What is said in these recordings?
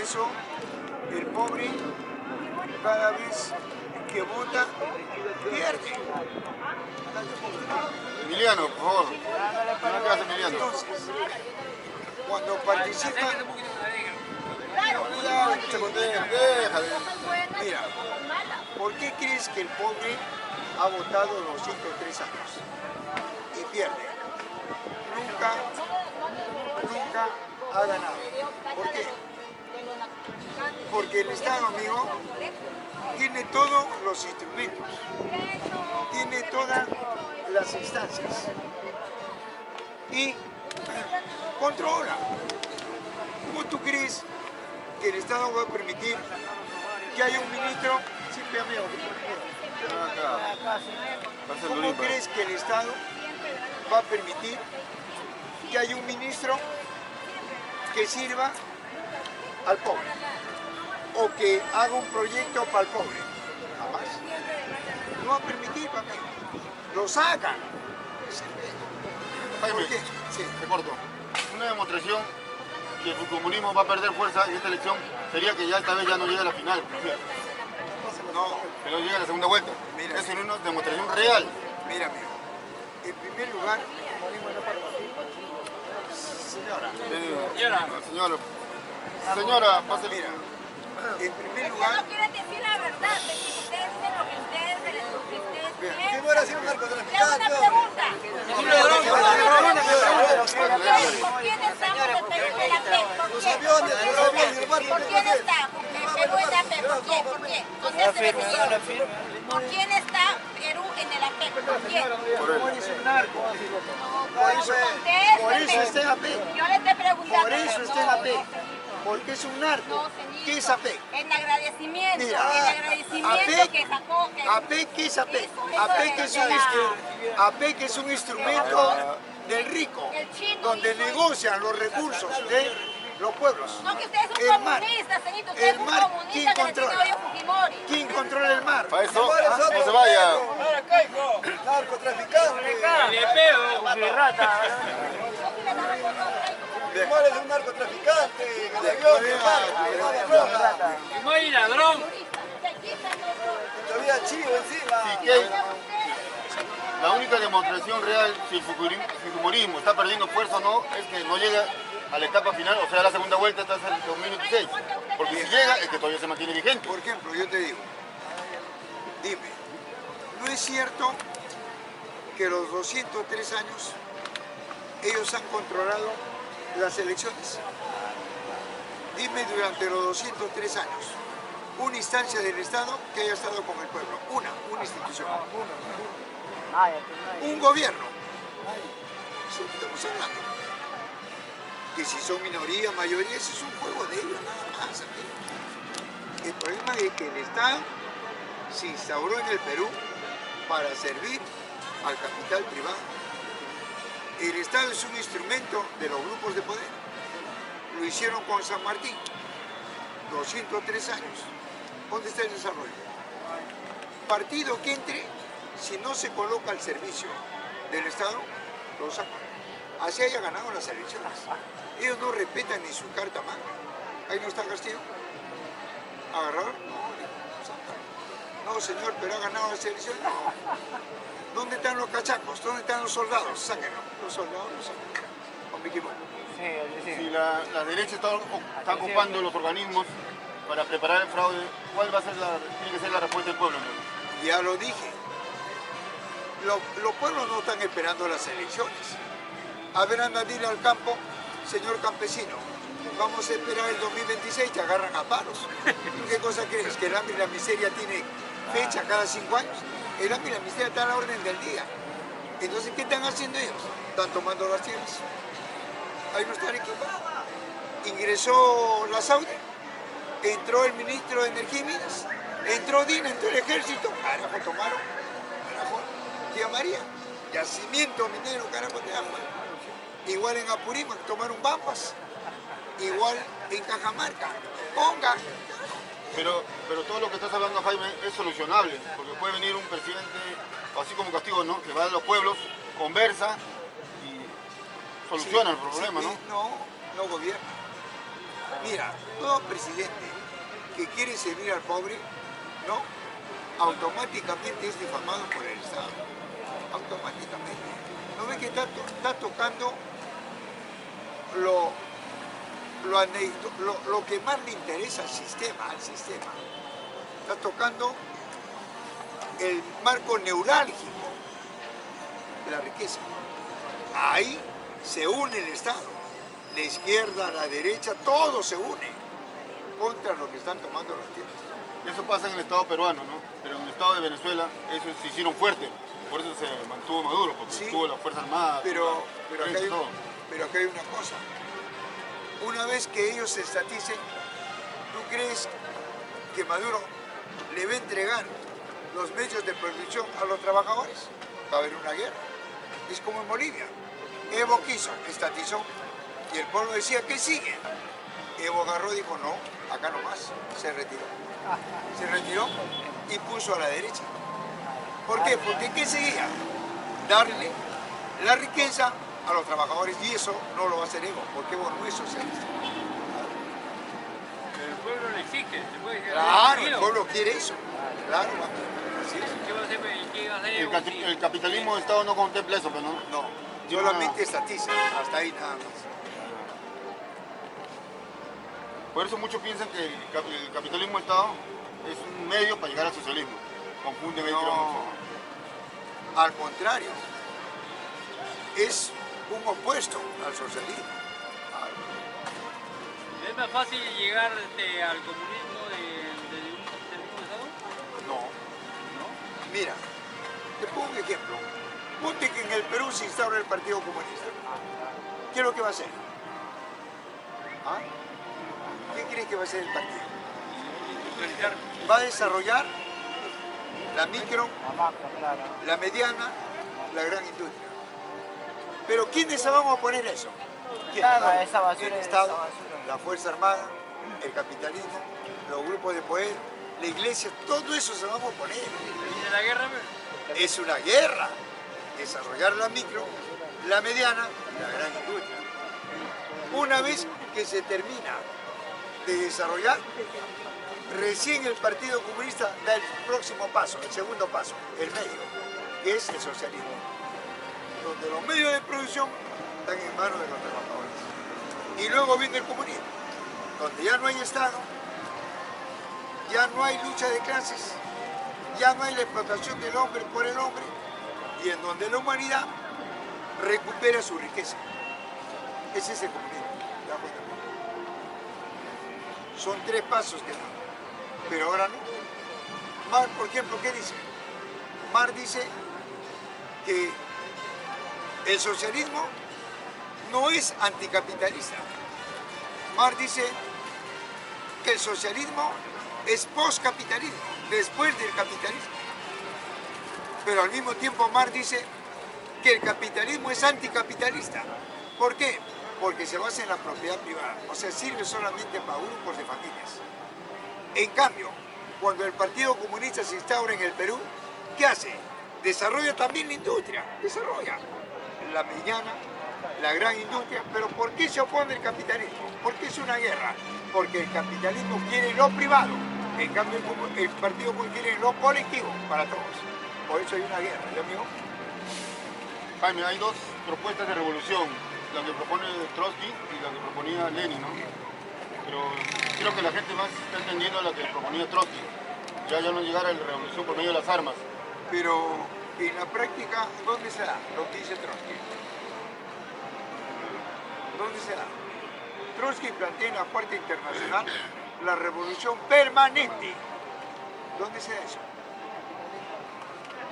eso el pobre cada vez que vota pierde. Emiliano, por favor. ¿Qué hace Emiliano? Entonces, cuando participa... Mira, ¿por qué crees que el pobre ha votado los 103 años y pierde? Nunca ha ganado. ¿Por qué? Porque el Estado, amigo, tiene todos los instrumentos, tiene todas las instancias y controla. ¿Cómo tú crees que el Estado va a permitir que haya un ministro? Siempre amigo. ¿Cómo crees que el Estado va a permitir que haya un ministro que sirva al pobre o que haga un proyecto para el pobre? Jamás. No va a permitir, amigo. Lo sacan. Jaime, ¿Por qué? Sí. te corto. Una demostración que el fujimorismo va a perder fuerza en esta elección sería que ya esta vez ya no llegue a la final. No. Que no llegue a la segunda vuelta. Mira. Es una demostración real. Mira, amigo. En primer lugar, Señora, pase. Mira, en primer Ya lugar, no quieren decir la verdad, de que ustedes dicen lo que ustedes piensan. ¿Qué fuera ser un Ya narcotraficante? una pregunta. ¿Por quién estamos en Perú en la PEC? ¿Por quién? ¿Por quién está Perú en la PEC? ¿Por quién? ¿Por qué? ¿Por quién está Perú en el APEC? ¿Por quién? por eso es narco. Por eso está en AP. Yo le estoy preguntando. Por eso está en AP. Porque es un narco. No, señorito. ¿Qué es AP? En agradecimiento, Mira, el agradecimiento AP, que sacó. AP, ¿qué es AP? AP que es un instrumento del rico, donde negocian los recursos de los pueblos. No, que ustedes son El mar. comunistas, señorito. Ustedes El son mar, comunistas ¿quién que le tienen controla? odio a Fujimori. ¿Quién controla el mar? Para eso, no se vaya. Narcotraficante. Fujimori es un narcotraficante. Fujimori ladrón. Todavía chivo encima. Sí, que la única demostración real si el fujimorismo está perdiendo fuerza o no es que no llega a la etapa final, o sea, a la segunda vuelta hasta el 2026. Porque si llega es que todavía se mantiene vigente. Por ejemplo, yo te digo, dime, ¿no es cierto que los 203 años ellos han controlado las elecciones? Dime durante los 203 años, una instancia del Estado que haya estado con el pueblo, una institución, un gobierno. Eso es lo que estamos hablando. Que si son minoría, mayoría, ese es un juego de ellos nada más. ¿Sí? El problema es que el Estado se instauró en el Perú para servir al capital privado. El Estado es un instrumento de los grupos de poder. Lo hicieron con San Martín, 203 años. ¿Dónde está el desarrollo? Partido que entre, si no se coloca al servicio del Estado, lo sacan. Así haya ganado las elecciones. Ellos no respetan ni su carta magna. Ahí no está Castillo. ¿Agarrar? No, señor, pero ha ganado las elecciones. No. ¿Dónde están los cachacos? ¿Dónde están los soldados? Sáquenlos. Los soldados los sacan. ¿O me equivoco? Si las derechas están ocupando los organismos para preparar el fraude, ¿cuál va a ser tiene que ser la respuesta del pueblo? Ya lo dije. Los pueblos no están esperando las elecciones. A ver, anda, dile al campo, señor campesino, vamos a esperar el 2026, te agarran a palos. ¿Qué cosa crees? ¿Que el hambre y la miseria tiene fecha cada 5 años? El hambre y la miseria están a la orden del día. Entonces, ¿qué están haciendo ellos? Están tomando las tierras. Ahí no está Arequipa. Ingresó la Saudi, entró el ministro de Energía y Minas, entró Dina, entró el ejército, carajo, tomaron, carajo, tía María, yacimiento minero, carajo, te amo. Igual en Apurímac tomaron Pampas, igual en Cajamarca, Ponga. Pero todo lo que estás hablando, Jaime, es solucionable, porque puede venir un presidente, así como Castillo, ¿no? Que va a los pueblos, conversa y soluciona el problema, sí, ¿no? No gobierna. Mira, todo presidente que quiere servir al pobre, ¿no? Automáticamente es difamado por el Estado. Automáticamente. ¿No ves que está tocando lo que más le interesa al sistema? Está tocando el marco neurálgico de la riqueza. Ahí se une el Estado. La izquierda, la derecha, todo se une contra lo que están tomando las tierras. Eso pasa en el Estado peruano, ¿no? Pero en el Estado de Venezuela eso se hicieron fuerte. Por eso se mantuvo Maduro, porque Sí, tuvo las Fuerzas Armadas. pero acá todo. hay una cosa. Una vez que ellos se estaticen, ¿tú crees que Maduro le va a entregar los medios de producción a los trabajadores? Va a haber una guerra. Es como en Bolivia. Evo quiso, estatizó, y el pueblo decía que sigue. Evo agarró y dijo, no, acá nomás, se retiró. Se retiró y puso a la derecha. ¿Por qué? Porque ¿qué seguía? Darle la riqueza a los trabajadores, y eso no lo va a hacer Evo, porque Evo no es socialista. Pero el pueblo le exige, se puede decir. Claro, el pueblo quiere eso. Claro, así es. ¿Qué va a hacer, qué va a hacer Evo? El capitalismo de Estado no contempla eso, pero no. No, solamente estatiza, hasta ahí nada más. Por eso muchos piensan que el capitalismo de Estado es un medio para llegar al socialismo. Confunden ahí, creo mucho. No, al contrario, es un opuesto al socialismo. ¿Es más fácil llegar al comunismo de un capitalismo de Estado? No, ¿No? mira, te pongo un ejemplo. Ponte que en el Perú se instaura el Partido Comunista. ¿Qué es lo que va a hacer? ¿Ah? ¿Qué crees que va a hacer el partido? Industrializar. Va a desarrollar la micro, la mediana, la gran industria. Pero ¿quiénes se vamos a poner eso? ¿Quién? Esa basura, El Estado, esa basura. la Fuerza Armada, el capitalismo, los grupos de poder, la iglesia, todo eso se vamos a poner. ¿Viene la guerra? Es una guerra. Desarrollar la micro, la mediana, la gran industria. Una vez que se termina de desarrollar, recién el Partido Comunista da el próximo paso, el segundo paso, el medio, que es el socialismo, donde los medios de producción están en manos de los trabajadores. Y luego viene el comunismo, donde ya no hay Estado, ya no hay lucha de clases, ya no hay la explotación del hombre por el hombre, y en donde la humanidad recupera su riqueza. Ese es el comunismo. ¿Te das cuenta? Son 3 pasos que dan, pero ahora no. Marx, por ejemplo, ¿qué dice? Marx dice que el socialismo no es anticapitalista. Marx dice que el socialismo es postcapitalismo, después del capitalismo. Pero al mismo tiempo Marx dice que el capitalismo es anticapitalista. ¿Por qué? Porque se basa en la propiedad privada, o sea, sirve solamente para grupos de familias. En cambio, cuando el Partido Comunista se instaura en el Perú, ¿qué hace? Desarrolla también la industria, desarrolla la mediana, la gran industria, pero ¿por qué se opone el capitalismo? ¿Por qué es una guerra? Porque el capitalismo quiere lo privado, en cambio el Partido Comunista quiere lo colectivo para todos. Por eso hay una guerra, ¿ya amigo? Jaime, hay 2 propuestas de revolución, la que propone Trotsky y la que proponía Lenin, ¿no? Pero creo que la gente más está entendiendo la que proponía Trotsky. Ya no llegar a la revolución por medio de las armas. Pero en la práctica, ¿dónde se da lo que dice Trotsky? ¿Dónde se da? Trotsky plantea en la Cuarta Internacional la revolución permanente. ¿Dónde se da eso?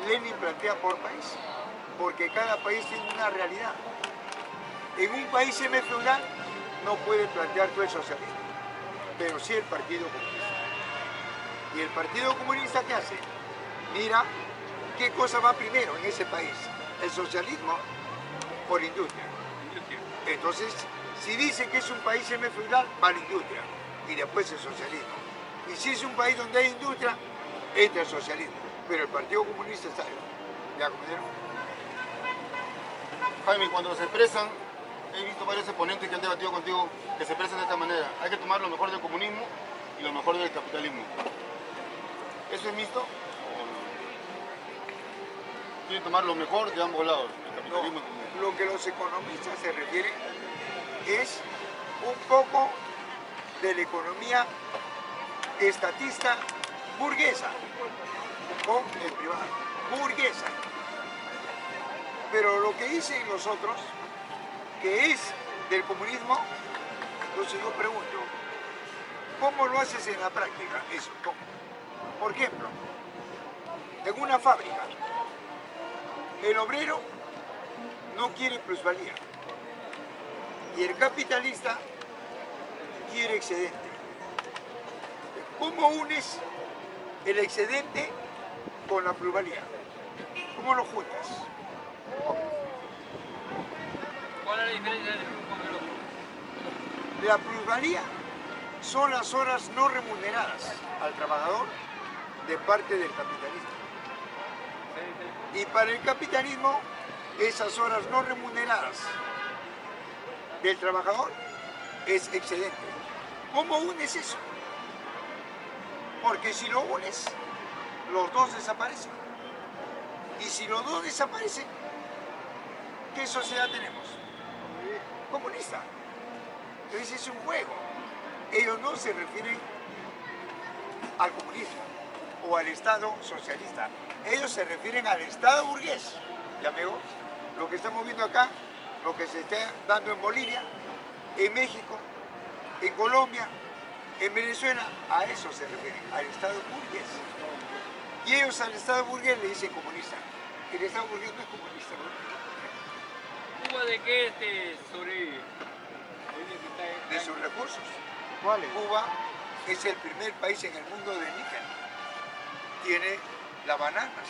Lenin plantea por país, porque cada país tiene una realidad. En un país semifeudal no puede plantear todo el socialismo, pero sí el Partido Comunista. ¿Y el Partido Comunista qué hace? Mira qué cosa va primero en ese país, el socialismo o la industria. Entonces, si dice que es un país semifeudal, va la industria y después el socialismo. Y si es un país donde hay industria, entra el socialismo. Pero el Partido Comunista está ahí. ¿Ya comprendieron? Jaime, cuando se expresan he visto varios exponentes que han debatido contigo que se expresan de esta manera. Hay que tomar lo mejor del comunismo y lo mejor del capitalismo. ¿Eso es mixto? Quieren tomar lo mejor de ambos lados, el capitalismo y el comunismo. Lo que los economistas se refieren es un poco de la economía estatista burguesa con el privado, burguesa. Pero lo que dicen los otros, que es del comunismo, entonces yo pregunto, ¿cómo lo haces en la práctica eso? ¿Cómo? Por ejemplo, en una fábrica, el obrero no quiere plusvalía y el capitalista quiere excedente. ¿Cómo unes el excedente con la plusvalía? ¿Cómo lo juntas? ¿Cuál es la diferencia del uno con el otro? La plusvalía son las horas no remuneradas al trabajador de parte del capitalismo. Y para el capitalismo, esas horas no remuneradas del trabajador es excedente. ¿Cómo unes eso? Porque si lo unes, los dos desaparecen. Y si los dos desaparecen, ¿qué sociedad tenemos? Comunista. Entonces es un juego. Ellos no se refieren al comunismo o al Estado socialista. Ellos se refieren al Estado burgués. ¿Ya amigos? Lo que estamos viendo acá, lo que se está dando en Bolivia, en México, en Colombia, en Venezuela, a eso se refieren, al Estado burgués. Y ellos al Estado burgués le dicen comunista. El Estado burgués no es comunista, ¿no? ¿Cuba de qué sobrevive? De sus recursos. ¿Cuáles? Cuba es el primer país en el mundo de níquel. Tiene las bananas,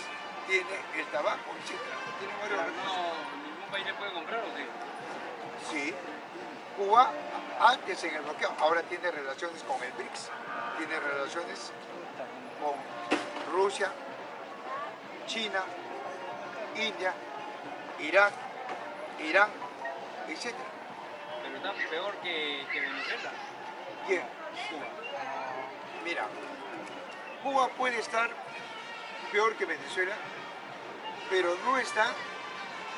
tiene el tabaco, etc. Tiene varios recursos. No, ningún país le puede comprar, ¿o qué? Sí. Cuba, antes en el bloqueo, ahora tiene relaciones con el BRICS, tiene relaciones con Rusia, China, India, Irak, Irán, etc. Pero está peor que Venezuela. ¿Quién? Cuba. Mira, Cuba puede estar peor que Venezuela, pero no está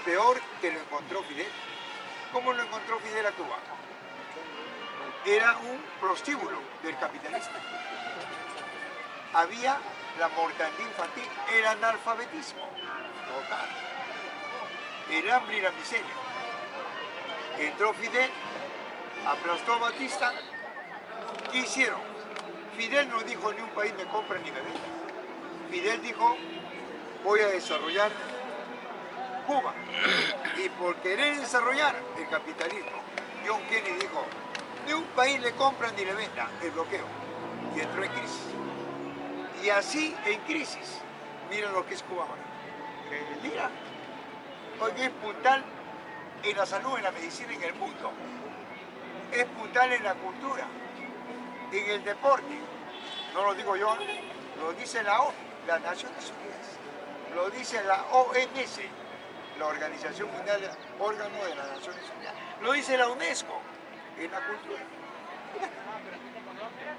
peor que lo encontró Fidel. ¿Cómo lo encontró Fidel a Cuba? Era un prostíbulo del capitalismo. Había la mortandad infantil, el analfabetismo total, el hambre y la miseria. Entró Fidel, aplastó a Batista. ¿Qué hicieron? Fidel no dijo ni un país me compra ni me vende. Fidel dijo, voy a desarrollar Cuba. Y por querer desarrollar el capitalismo, John Kennedy dijo, ni un país le compra ni le venda, el bloqueo. Y entró en crisis. Y así en crisis, mira lo que es Cuba ahora. Mira, hoy es puntal en la salud, en la medicina, en el mundo. Es puntal en la cultura, en el deporte. No lo digo yo, lo dice la ONU, las Naciones Unidas. Lo dice la OMS, la Organización Mundial, órgano de las Naciones Unidas. Lo dice la UNESCO, en la cultura.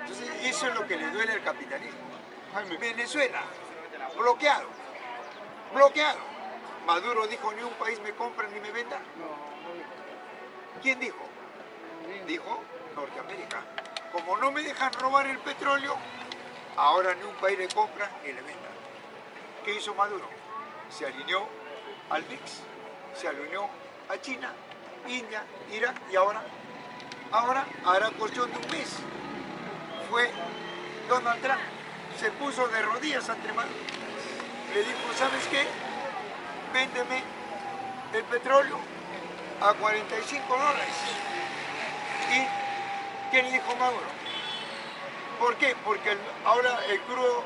Entonces, eso es lo que le duele al capitalismo. Venezuela, bloqueado, bloqueado. Maduro dijo, ni un país me compra ni me venda. ¿Quién dijo? Dijo Norteamérica. Como no me dejan robar el petróleo, ahora ni un país le compra ni le venda. ¿Qué hizo Maduro? Se alineó al BRICS, se alineó a China, India, Irán y ahora hará cuestión de un mes. Fue Donald Trump, se puso de rodillas ante Maduro. Le dijo, ¿sabes qué? Véndeme el petróleo a $45. ¿Y qué le dijo Maduro? ¿Por qué? Porque ahora el crudo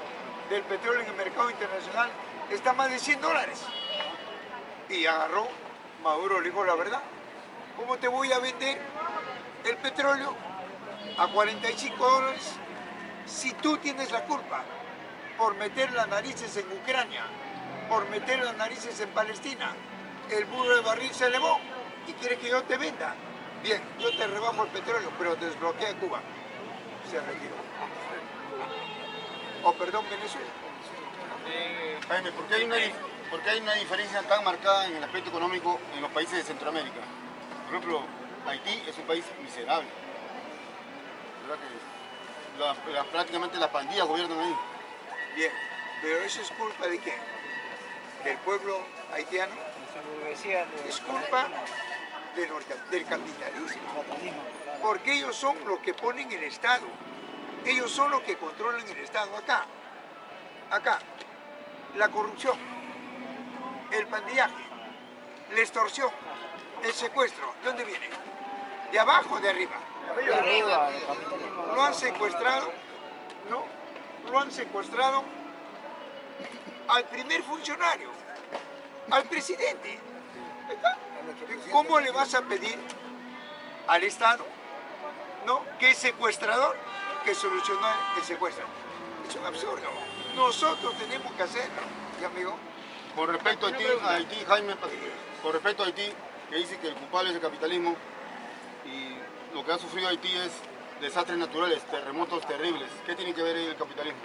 del petróleo en el mercado internacional está más de $100. Y agarró, Maduro le dijo la verdad. ¿Cómo te voy a vender el petróleo a $45 si tú tienes la culpa por meter las narices en Ucrania, por meter las narices en Palestina? El muro de barril se elevó y quiere que yo te venda Bien, yo te rebajo el petróleo, pero desbloquea Cuba. Se retiró. O perdón, Venezuela. Jaime, ¿por qué hay una diferencia tan marcada en el aspecto económico en los países de Centroamérica? Por ejemplo, Haití es un país miserable. ¿Verdad que prácticamente las pandillas gobiernan ahí? Bien, pero eso es culpa de quién? Del pueblo haitiano. Es culpa del capitalismo. Porque ellos son los que ponen el Estado. Ellos son los que controlan el Estado. Acá, la corrupción, el pandillaje, la extorsión, el secuestro. ¿De dónde viene? ¿De abajo o de arriba? De arriba. Lo han secuestrado, ¿no? Lo han secuestrado al primer funcionario, al presidente. ¿Cómo le vas a pedir al Estado, ¿no?, que es secuestrador, que solucionó el secuestro? Es un absurdo. Nosotros tenemos que hacerlo, ¿sí, amigo? Con respecto a Haití, Jaime, con respecto a Haití, que dice que el culpable es el capitalismo y lo que ha sufrido Haití es desastres naturales, terremotos terribles. ¿Qué tiene que ver ahí el capitalismo?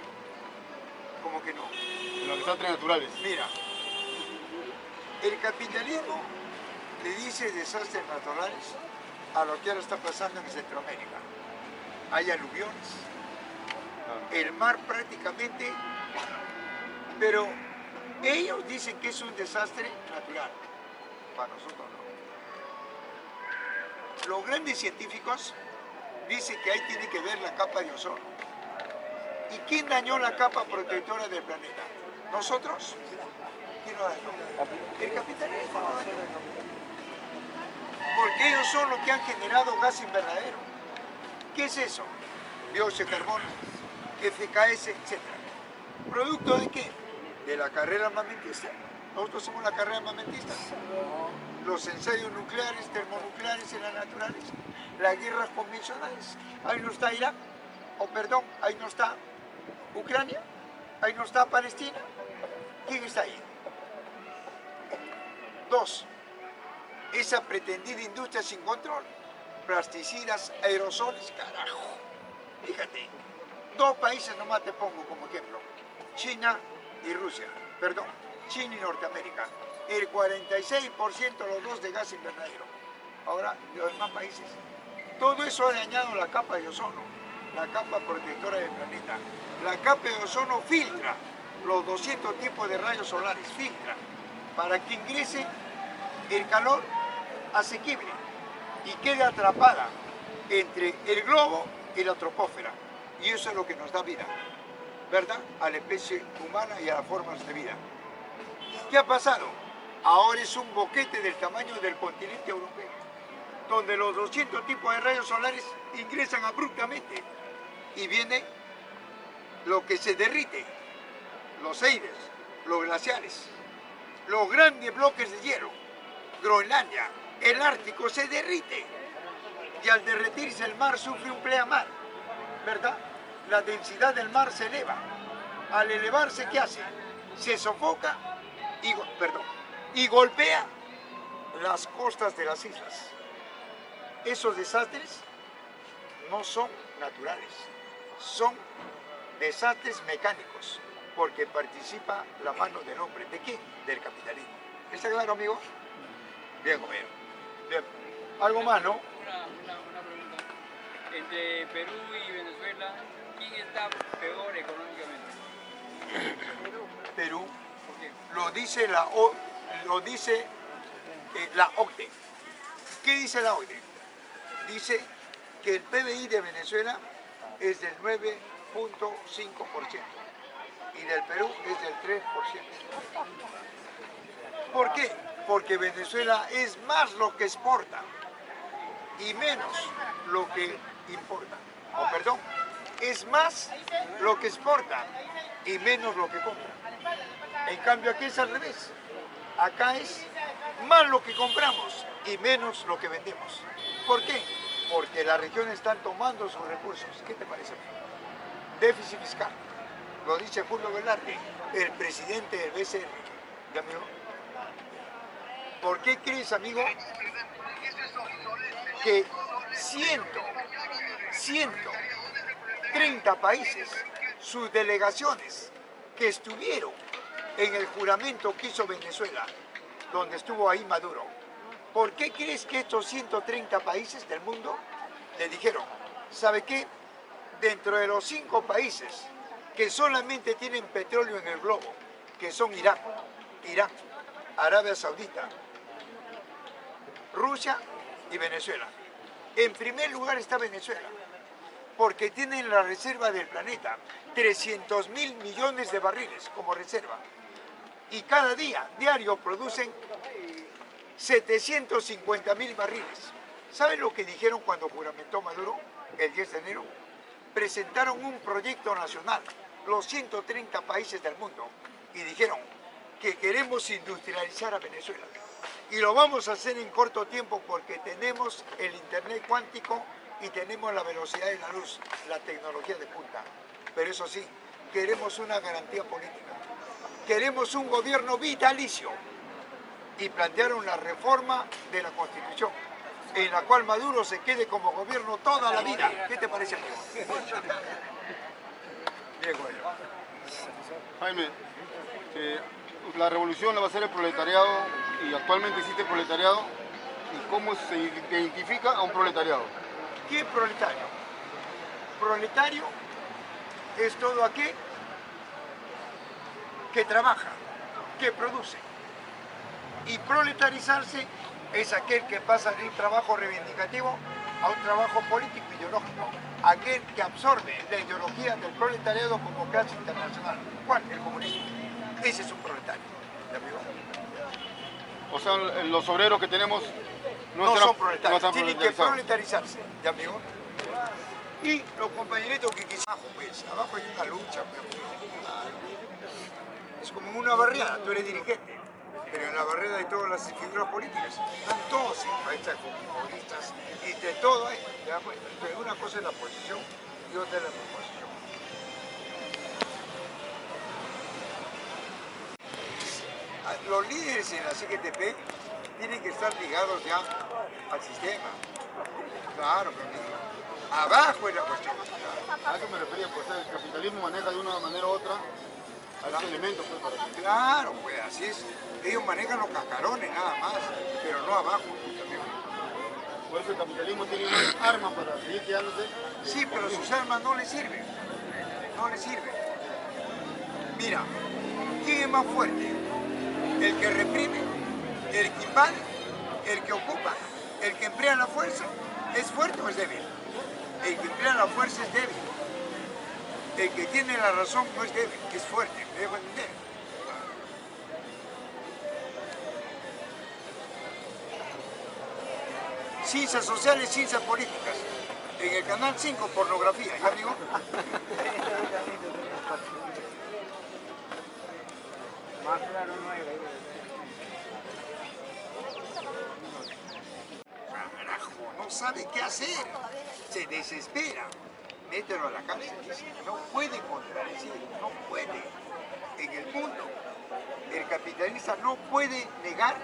¿Cómo que no? En los desastres naturales. Mira, el capitalismo le dice desastres naturales a lo que ahora está pasando en Centroamérica. Hay aluviones, el mar prácticamente, pero ellos dicen que es un desastre natural. Para nosotros no. Los grandes científicos dicen que ahí tiene que ver la capa de ozono. ¿Y quién dañó la capa protectora del planeta? ¿Nosotros? ¿Quién lo dañó? El capitalismo lo dañó. Porque ellos son los que han generado gas invernadero. ¿Qué es eso? Dióxido de carbono, FKS, etc. ¿Producto de qué? De la carrera armamentista. Nosotros somos la carrera armamentista. Los ensayos nucleares, termonucleares en las naturales, las guerras convencionales. Ahí no está Irak, ahí no está Ucrania, ahí no está Palestina. ¿Quién está ahí? Dos, esa pretendida industria sin control. Plasticidas, aerosoles, carajo. Fíjate, dos países nomás te pongo como ejemplo. China y Rusia, China y Norteamérica. El 46% los dos de gas invernadero. Ahora, los demás países. Todo eso ha dañado la capa de ozono, la capa protectora del planeta. La capa de ozono filtra los 200 tipos de rayos solares, filtra, para que ingrese el calor asequible y quede atrapada entre el globo y la troposfera. Y eso es lo que nos da vida, ¿verdad? A la especie humana y a las formas de vida. ¿Qué ha pasado? Ahora es un boquete del tamaño del continente europeo, donde los 200 tipos de rayos solares ingresan abruptamente y viene lo que se derrite, los aires, los glaciares, los grandes bloques de hielo, Groenlandia, el Ártico se derrite y al derretirse el mar sufre un pleamar, ¿verdad? La densidad del mar se eleva. Al elevarse, ¿qué hace? Se sofoca y golpea las costas de las islas. Esos desastres no son naturales, son desastres mecánicos, porque participa la mano del hombre. ¿De quién? Del capitalismo. ¿Está claro, amigo? Bien, compañero. Bien. Algo más, ¿no? Una pregunta. Entre Perú y Venezuela, ¿quién está peor económicamente? Perú. ¿Por qué? Lo dice la OCDE. ¿Qué dice la OCDE? Dice que el PBI de Venezuela es del 9.5% y del Perú es del 3%. ¿Por qué? Porque Venezuela es más lo que exporta y menos lo que importa. Es más lo que exporta y menos lo que compra. En cambio aquí es al revés. Acá es más lo que compramos y menos lo que vendemos. ¿Por qué? Porque las regiones están tomando sus recursos. ¿Qué te parece? Déficit fiscal. Lo dice Julio Velarde, el presidente del BCR. ¿Ya, amigo? ¿Por qué crees, amigo, que 130 países, sus delegaciones que estuvieron en el juramento que hizo Venezuela, donde estuvo ahí Maduro, ¿por qué crees que estos 130 países del mundo le dijeron, ¿sabe qué? Dentro de los 5 países que solamente tienen petróleo en el globo, que son Irán, Arabia Saudita, Rusia y Venezuela. En primer lugar está Venezuela, porque tienen la reserva del planeta, 300.000 millones de barriles como reserva. Y cada día, diario, producen 750.000 barriles. ¿Saben lo que dijeron cuando juramentó Maduro el 10 de enero? Presentaron un proyecto nacional, los 130 países del mundo, y dijeron que queremos industrializar a Venezuela. Y lo vamos a hacer en corto tiempo porque tenemos el internet cuántico y tenemos la velocidad de la luz, la tecnología de punta. Pero eso sí, queremos una garantía política. Queremos un gobierno vitalicio. Y plantearon la reforma de la Constitución, en la cual Maduro se quede como gobierno toda la vida. ¿Qué te parece, amigo? Diego. Jaime, la revolución la va a hacer el proletariado y actualmente existe proletariado. ¿Y cómo se identifica a un proletariado? ¿Qué es proletario? Proletario es todo aquel que trabaja, que produce. Y proletarizarse es aquel que pasa de un trabajo reivindicativo a un trabajo político ideológico. Aquel que absorbe la ideología del proletariado como clase internacional. ¿Cuál? El comunismo. Ese es un proletario. ¿De amigo? O sea, los obreros que tenemos no son proletarios, no tienen que proletarizarse. ¿De amigo? Y los compañeritos que quizás abajo, pues, abajo hay una lucha. Es como una barriada, tú eres dirigente. Pero en la barrera de todas las figuras políticas, están todos simpatizantes, comunistas, y de todo hay. Entonces, una cosa es la posición y otra es la proposición. Los líderes en la CGTP tienen que estar ligados ya al sistema. Claro, pero abajo es la cuestión. A eso me refería, pues el capitalismo maneja de una manera u otra a los elementos. Pues, para que... Claro, pues así es. Ellos manejan los cascarones nada más, pero no abajo. Por eso el capitalismo tiene unas armas para seguir quedándose. Sí, pero sus armas no le sirven. No le sirven. Mira, ¿quién es más fuerte? ¿El que reprime? ¿El que invade? ¿El que ocupa? ¿El que emplea la fuerza? ¿Es fuerte o es débil? El que emplea la fuerza es débil. El que tiene la razón no es débil, es fuerte. ¿Me dejo entender? Ciencias sociales, ciencias políticas. En el canal 5, pornografía, ¿ya amigo? Más claro no hay. Carajo, no sabe qué hacer. Se desespera. Mételo a la cárcel. No puede contradecir, no puede. En el mundo, el capitalista no puede negar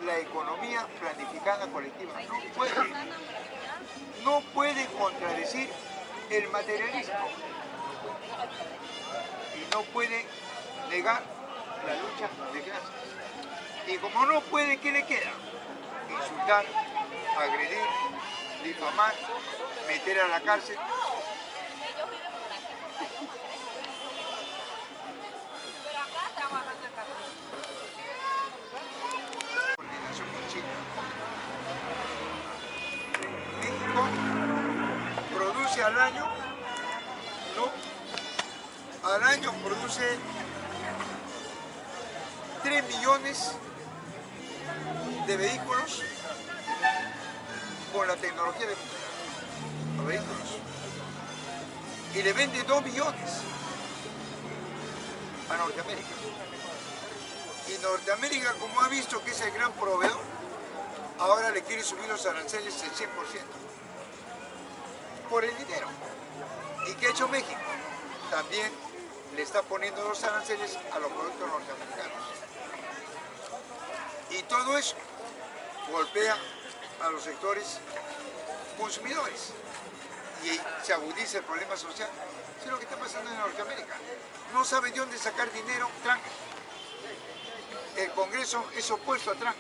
la economía planificada colectiva. No puede. No puede contradecir el materialismo. Y no puede negar la lucha de clases. Y como no puede, ¿qué le queda? Insultar, agredir, difamar, meter a la cárcel. Coordinación con China. México produce al año, no, al año produce 3 millones de vehículos con la tecnología de punta, los vehículos, y le vende 2 millones a Norteamérica. Y Norteamérica, como ha visto que es el gran proveedor, ahora le quiere subir los aranceles el 100% por el dinero. ¿Y qué ha hecho México? También le está poniendo los aranceles a los productos norteamericanos. Y todo eso golpea a los sectores consumidores y se agudiza el problema social. Eso es lo que está pasando en Norteamérica. No sabe de dónde sacar dinero Trump. El Congreso es opuesto a Trump.